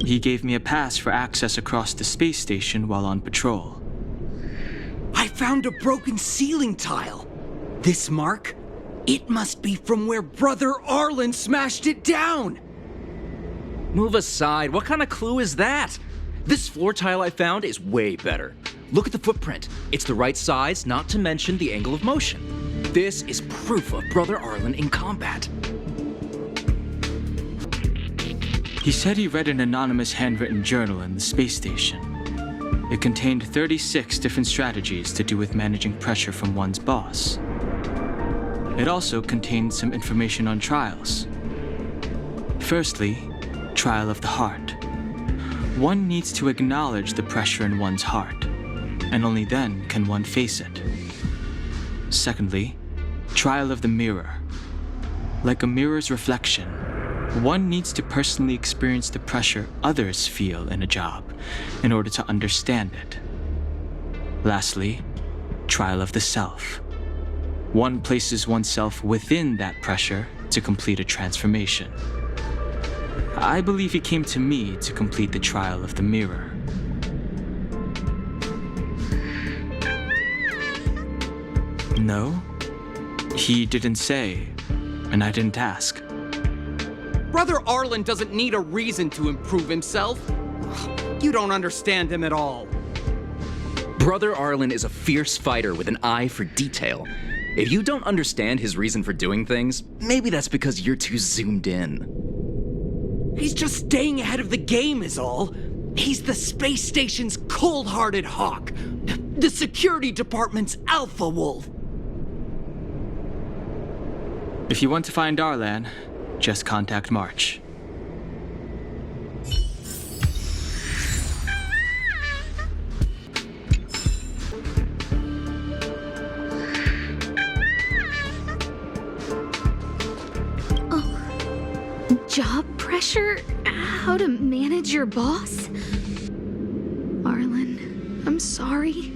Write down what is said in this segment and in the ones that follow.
He gave me a pass for access across the space station while on patrol. I found a broken ceiling tile. This mark? It must be from where Brother Arlen smashed it down. Move aside. What kind of clue is that? This floor tile I found is way better. Look at the footprint. It's the right size, not to mention the angle of motion. This is proof of Brother Arlen in combat. He said he read an anonymous handwritten journal in the space station. It contained 36 different strategies to do with managing pressure from one's boss. It also contained some information on trials. Firstly, trial of the heart. One needs to acknowledge the pressure in one's heart, and only then can one face it. Secondly, trial of the mirror. Like a mirror's reflection, one needs to personally experience the pressure others feel in a job in order to understand it. Lastly, trial of the self. One places oneself within that pressure to complete a transformation. I believe he came to me to complete the trial of the mirror. No, he didn't say, and I didn't ask. Brother Arlen doesn't need a reason to improve himself. You don't understand him at all. Brother Arlen is a fierce fighter with an eye for detail. If you don't understand his reason for doing things, maybe that's because you're too zoomed in. He's just staying ahead of the game is all. He's the space station's cold-hearted hawk. The security department's alpha wolf. If you want to find Arlan, just contact March. Job pressure? How to manage your boss? Arlen, I'm sorry.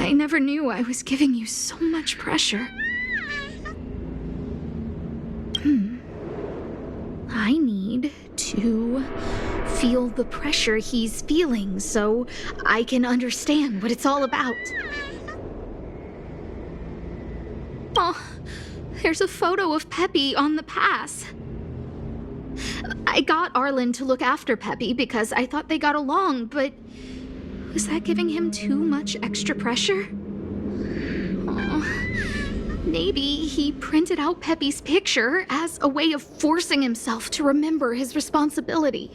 I never knew I was giving you so much pressure. I need to feel the pressure he's feeling so I can understand what it's all about. Oh, there's a photo of Peppy on the pass. I got Arlen to look after Peppy because I thought they got along, but was that giving him too much extra pressure? Maybe he printed out Peppy's picture as a way of forcing himself to remember his responsibility.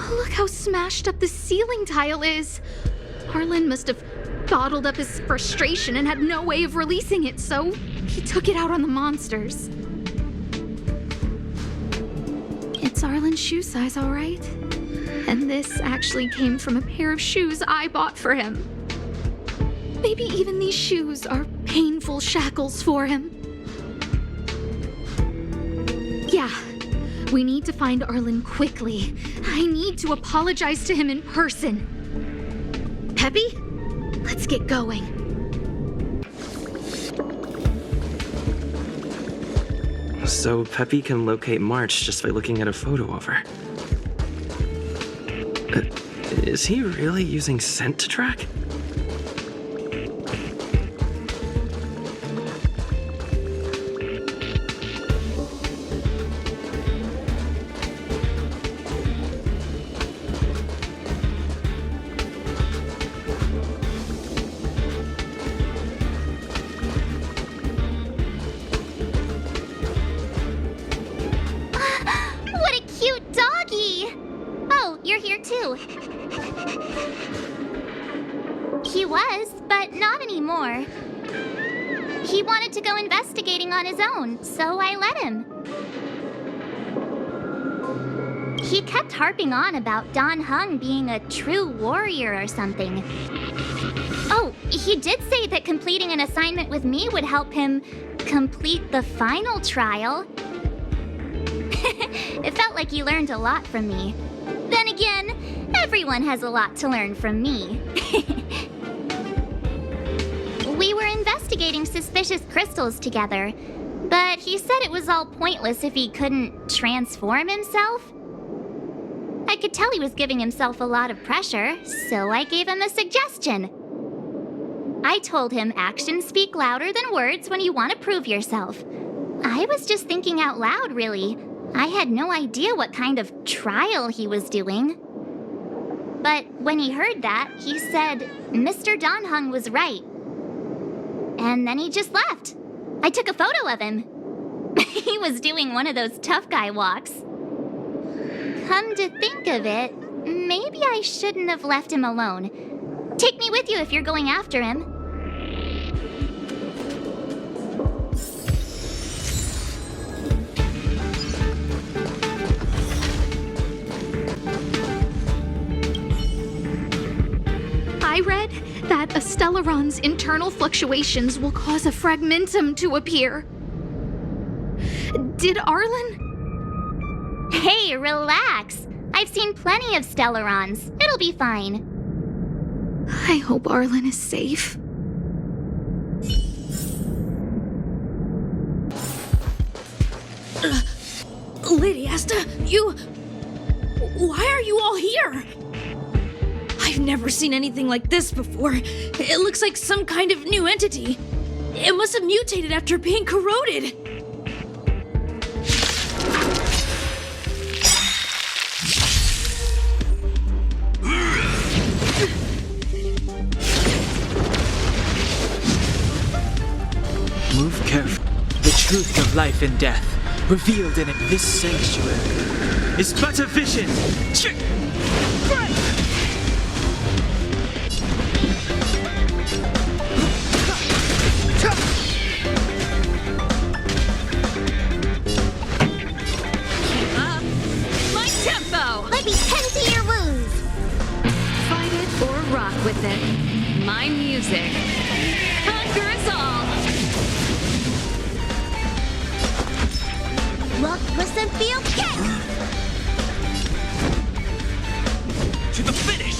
Look how smashed up the ceiling tile is. Arlen must have bottled up his frustration and had no way of releasing it, so he took it out on the monsters. It's Arlen's shoe size, all right? And this actually came from a pair of shoes I bought for him. Maybe even these shoes are painful shackles for him. Yeah, we need to find Arlen quickly. I need to apologize to him in person. Peppy, let's get going. So Peppy can locate March just by looking at a photo of her. Is he really using scent to track? He was, but not anymore. He wanted to go investigating on his own, so I let him. He kept harping on about Don Hung being a true warrior or something. Oh, he did say that completing an assignment with me would help him complete the final trial. It felt like he learned a lot from me. Then again, everyone has a lot to learn from me. We were investigating suspicious crystals together. But he said it was all pointless if he couldn't transform himself. I could tell he was giving himself a lot of pressure, so I gave him a suggestion. I told him actions speak louder than words when you want to prove yourself. I was just thinking out loud, really. I had no idea what kind of trial he was doing. But when he heard that, he said Mr. Donhung was right. And then he just left. I took a photo of him. He was doing one of those tough guy walks. Come to think of it, maybe I shouldn't have left him alone. Take me with you if you're going after him. I read that a Stellaron's internal fluctuations will cause a fragmentum to appear. Did Arlen? Hey, relax. I've seen plenty of Stellarons. It'll be fine. I hope Arlen is safe. Lady Asta, you... Why are you all here? I've never seen anything like this before. It looks like some kind of new entity. It must have mutated after being corroded. Move carefully. The truth of life and death, revealed in it, this sanctuary, is but a vision. My tempo! Let me tend to your wounds. Fight it or rock with it. My music. Conquer us all! Look, listen, feel, kick! To the finish!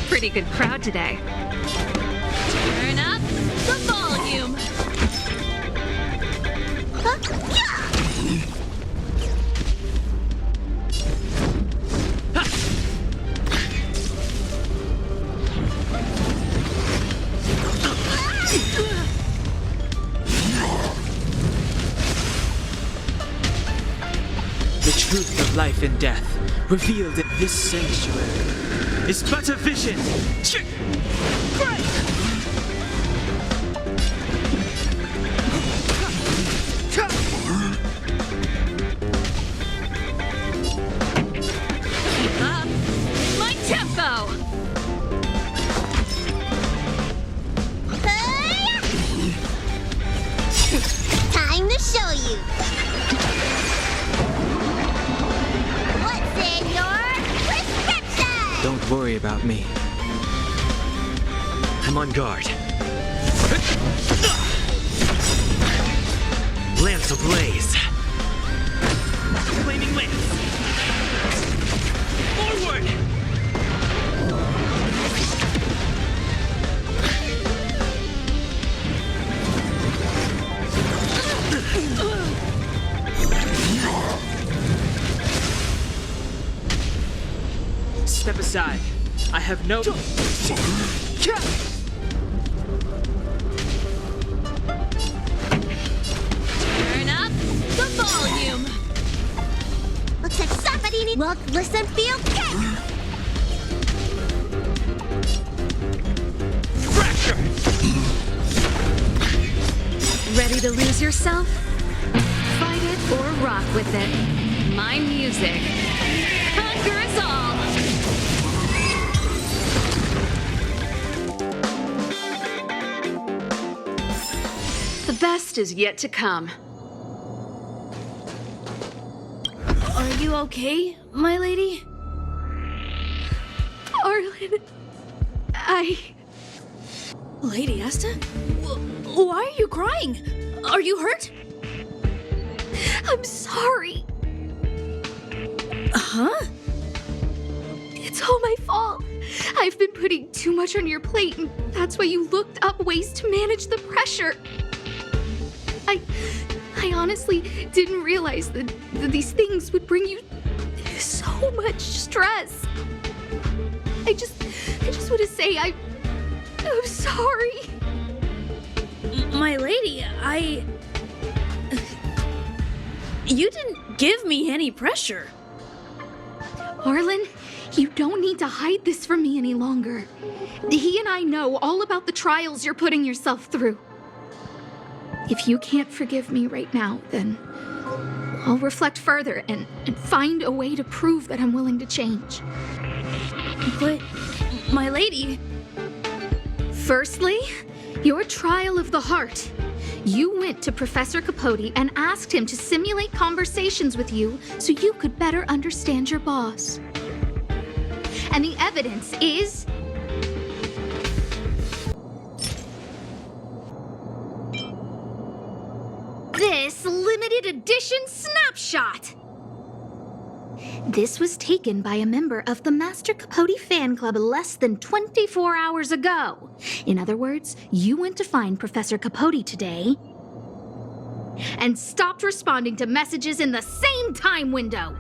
Pretty good crowd today. Turn up the volume! The truth of life and death, revealed in this sanctuary, is but a vision. Keep up my tempo! Time to show you. What's in your prescription? Don't worry about me. I'm on guard. Lance ablaze. Flaming lance. Forward! Step aside. I have no... Turn up the volume! Looks like somebody needs... Look, listen, feel, kick! Ready to lose yourself? Fight it or rock with it. My music. Conquer us all! The best is yet to come. Are you okay, my lady? Arlen, Lady Asta? Why are you crying? Are you hurt? I'm sorry. Huh? It's all my fault. I've been putting too much on your plate, and that's why you looked up ways to manage the pressure. I honestly didn't realize that these things would bring you so much stress. I just want to say I'm sorry. My lady, You didn't give me any pressure. Arlen, you don't need to hide this from me any longer. He and I know all about the trials you're putting yourself through. If you can't forgive me right now, then I'll reflect further and find a way to prove that I'm willing to change. But, my lady... Firstly, your trial of the heart. You went to Professor Capote and asked him to simulate conversations with you so you could better understand your boss. And the evidence is... this limited edition snapshot! This was taken by a member of the Master Capote fan club less than 24 hours ago. In other words, you went to find Professor Capote today and stopped responding to messages in the same time window.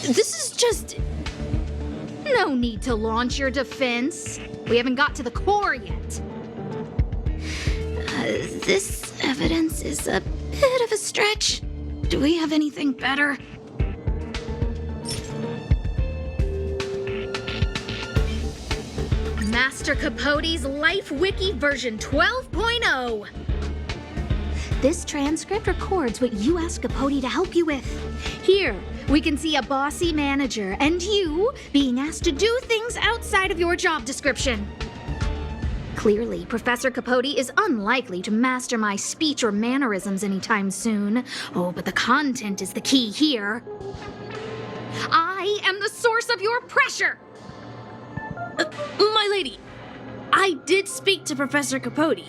This is just... No need to launch your defense. We haven't got to the core yet. This evidence is a bit of a stretch. Do we have anything better? Master Capote's Life Wiki version 12.0. This transcript records what you asked Capote to help you with. Here, we can see a bossy manager and you being asked to do things outside of your job description. Clearly, Professor Capote is unlikely to master my speech or mannerisms anytime soon. Oh, but the content is the key here. I am the source of your pressure! My lady, I did speak to Professor Capote,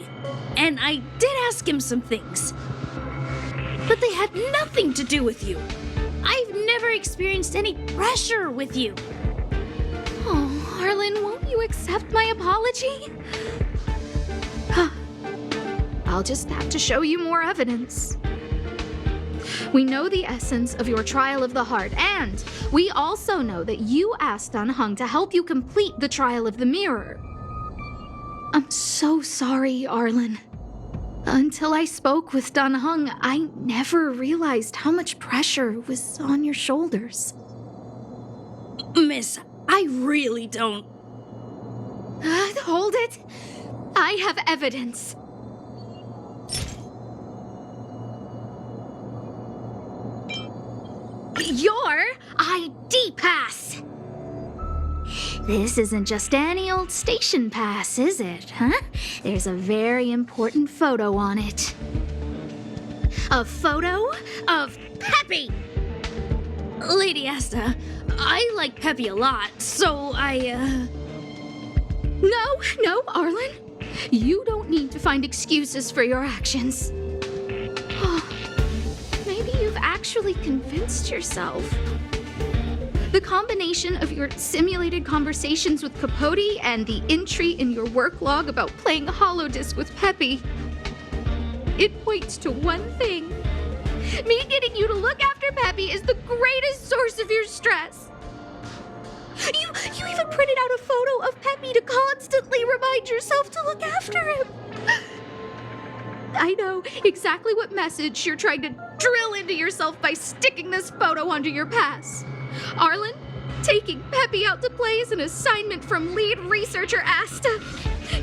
and I did ask him some things. But they had nothing to do with you. I've never experienced any pressure with you. Oh, Arlen, won't you accept my apology? I'll just have to show you more evidence. We know the essence of your trial of the heart, and we also know that you asked Dan Heng to help you complete the trial of the mirror. I'm so sorry, Arlen. Until I spoke with Dan Heng, I never realized how much pressure was on your shoulders. Miss, I really don't... Hold it! I have evidence. Your ID pass! This isn't just any old station pass, is it, huh? There's a very important photo on it. A photo of Peppy! Lady Asta, I like Peppy a lot, so No, Arlen. You don't need to find excuses for your actions. Maybe you've actually convinced yourself. The combination of your simulated conversations with Capote and the entry in your work log about playing holodisc with Peppy, it points to one thing. Me getting you to look after Peppy is the greatest source of your stress. You even printed out a photo of Peppy to constantly remind yourself to look after him. I know exactly what message you're trying to drill into yourself by sticking this photo onto your pass. Arlen, taking Peppy out to play is an assignment from lead researcher Asta.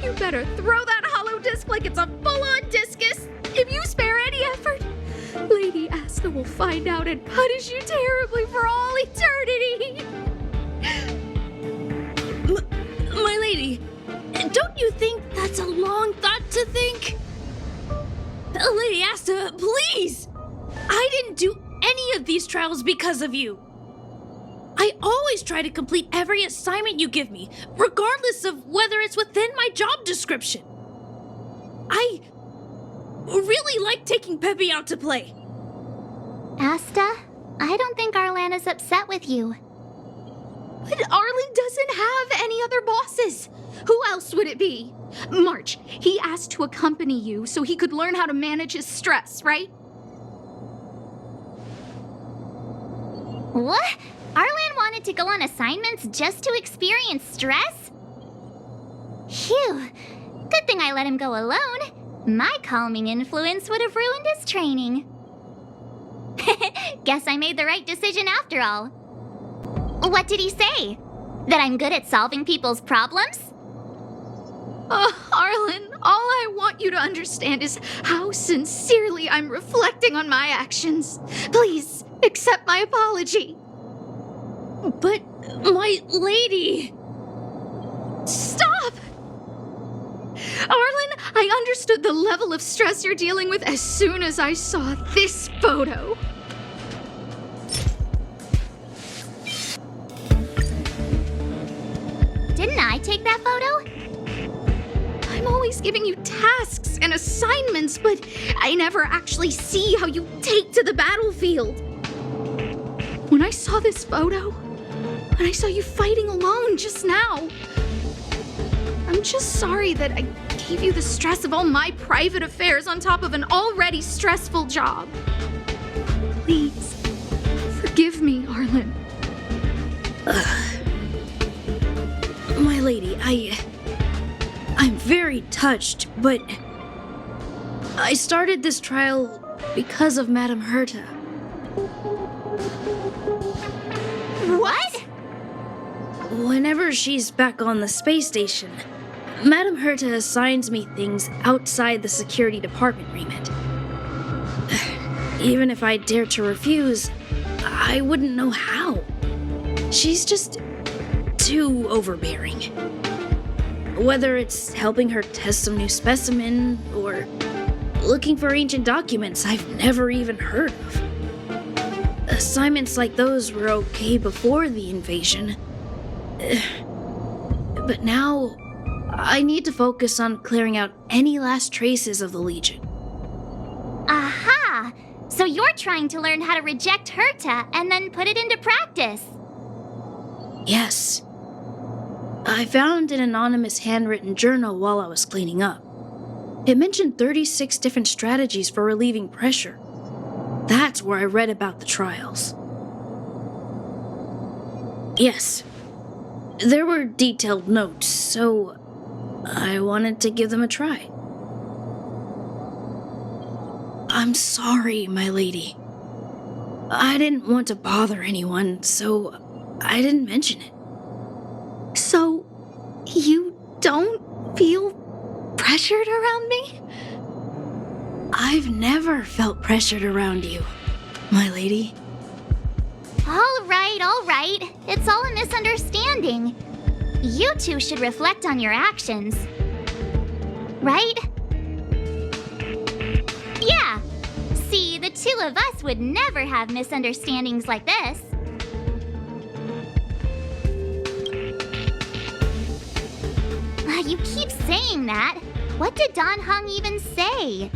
You better throw that holodisc like it's a full-on discus. If you spare any effort, Lady Asta will find out and punish you terribly for all eternity. My lady, don't you think that's a long thought to think? Lady Asta, please! I didn't do any of these trials because of you. I always try to complete every assignment you give me, regardless of whether it's within my job description. I really like taking Peppy out to play. Asta, I don't think Arlan is upset with you. But Arlen doesn't have any other bosses. Who else would it be? March, he asked to accompany you so he could learn how to manage his stress, right? What? Arlan wanted to go on assignments just to experience stress? Phew. Good thing I let him go alone. My calming influence would have ruined his training. Guess I made the right decision after all. What did he say? That I'm good at solving people's problems? Arlen, all I want you to understand is how sincerely I'm reflecting on my actions. Please, accept my apology. But, my lady... Stop! Arlen, I understood the level of stress you're dealing with as soon as I saw this photo. Didn't I take that photo? I'm always giving you tasks and assignments, but I never actually see how you take to the battlefield. When I saw this photo, when I saw you fighting alone just now, I'm just sorry that I gave you the stress of all my private affairs on top of an already stressful job. Please, forgive me, Arlen. My lady, I'm very touched, but I started this trial because of Madame Herta. What? Whenever she's back on the space station, Madame Herta assigns me things outside the security department remit. Even if I dared to refuse, I wouldn't know how. She's just too overbearing. Whether it's helping her test some new specimen, or looking for ancient documents I've never even heard of. Assignments like those were okay before the invasion. But now, I need to focus on clearing out any last traces of the Legion. Aha! So you're trying to learn how to reject Herta and then put it into practice. Yes. I found an anonymous handwritten journal while I was cleaning up. It mentioned 36 different strategies for relieving pressure. That's where I read about the trials. Yes. There were detailed notes, so I wanted to give them a try. I'm sorry, my lady. I didn't want to bother anyone, so I didn't mention it. So, you don't feel pressured around me? I've never felt pressured around you, my lady. All right. It's all a misunderstanding. You two should reflect on your actions. Right? Yeah. See, the two of us would never have misunderstandings like this. You keep saying that. What did Don Hung even say?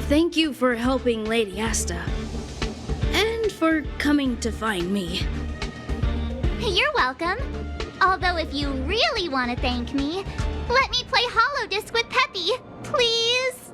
Thank you for helping Lady Asta. And for coming to find me. You're welcome. Although if you really want to thank me, let me play Holodisc with Peppy, please.